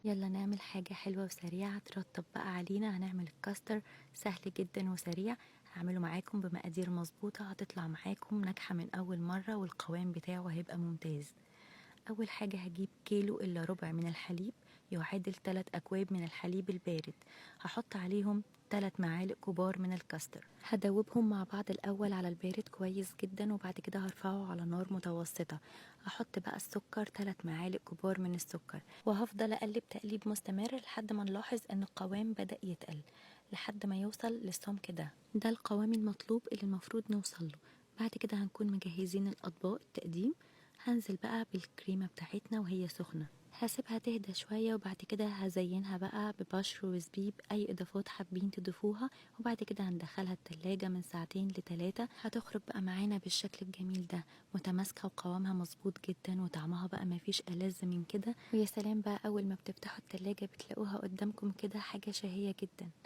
يلا نعمل حاجة حلوة وسريعة ترطب بقى علينا. هنعمل الكاستر سهل جدا وسريع. هعمله معاكم بمقادير مظبوطة، هتطلع معاكم ناجحة من أول مرة والقوام بتاعه هيبقى ممتاز. أول حاجة هجيب كيلو إلا ربع من الحليب يعادل 3 أكواب من الحليب البارد. هحط عليهم 3 معالق كبار من الكاستر، هدوبهم مع بعض الأول على البارد كويس جدا وبعد كده هرفعه على نار متوسطة. هحط بقى السكر 3 معالق كبار من السكر، وهفضل أقلب تقليب مستمر لحد ما نلاحظ إن القوام بدأ يتقل لحد ما يوصل للسمك ده القوام المطلوب اللي المفروض نوصله. بعد كده هنكون مجهزين الأطباق التقديم. هنزل بقى بالكريمة بتاعتنا وهي سخنة، هسيبها تهدى شوية وبعد كده هزينها بقى ببشر وزبيب، أي إضافات حابين تضيفوها. وبعد كده هندخلها التلاجة من 2 ل3، هتخرج بقى معانا بالشكل الجميل ده، متماسكة وقوامها مظبوط جدا وطعمها بقى مفيش ألذ من كده. ويا سلام بقى أول ما بتفتحوا التلاجة بتلاقوها قدامكم كده حاجة شهية جدا.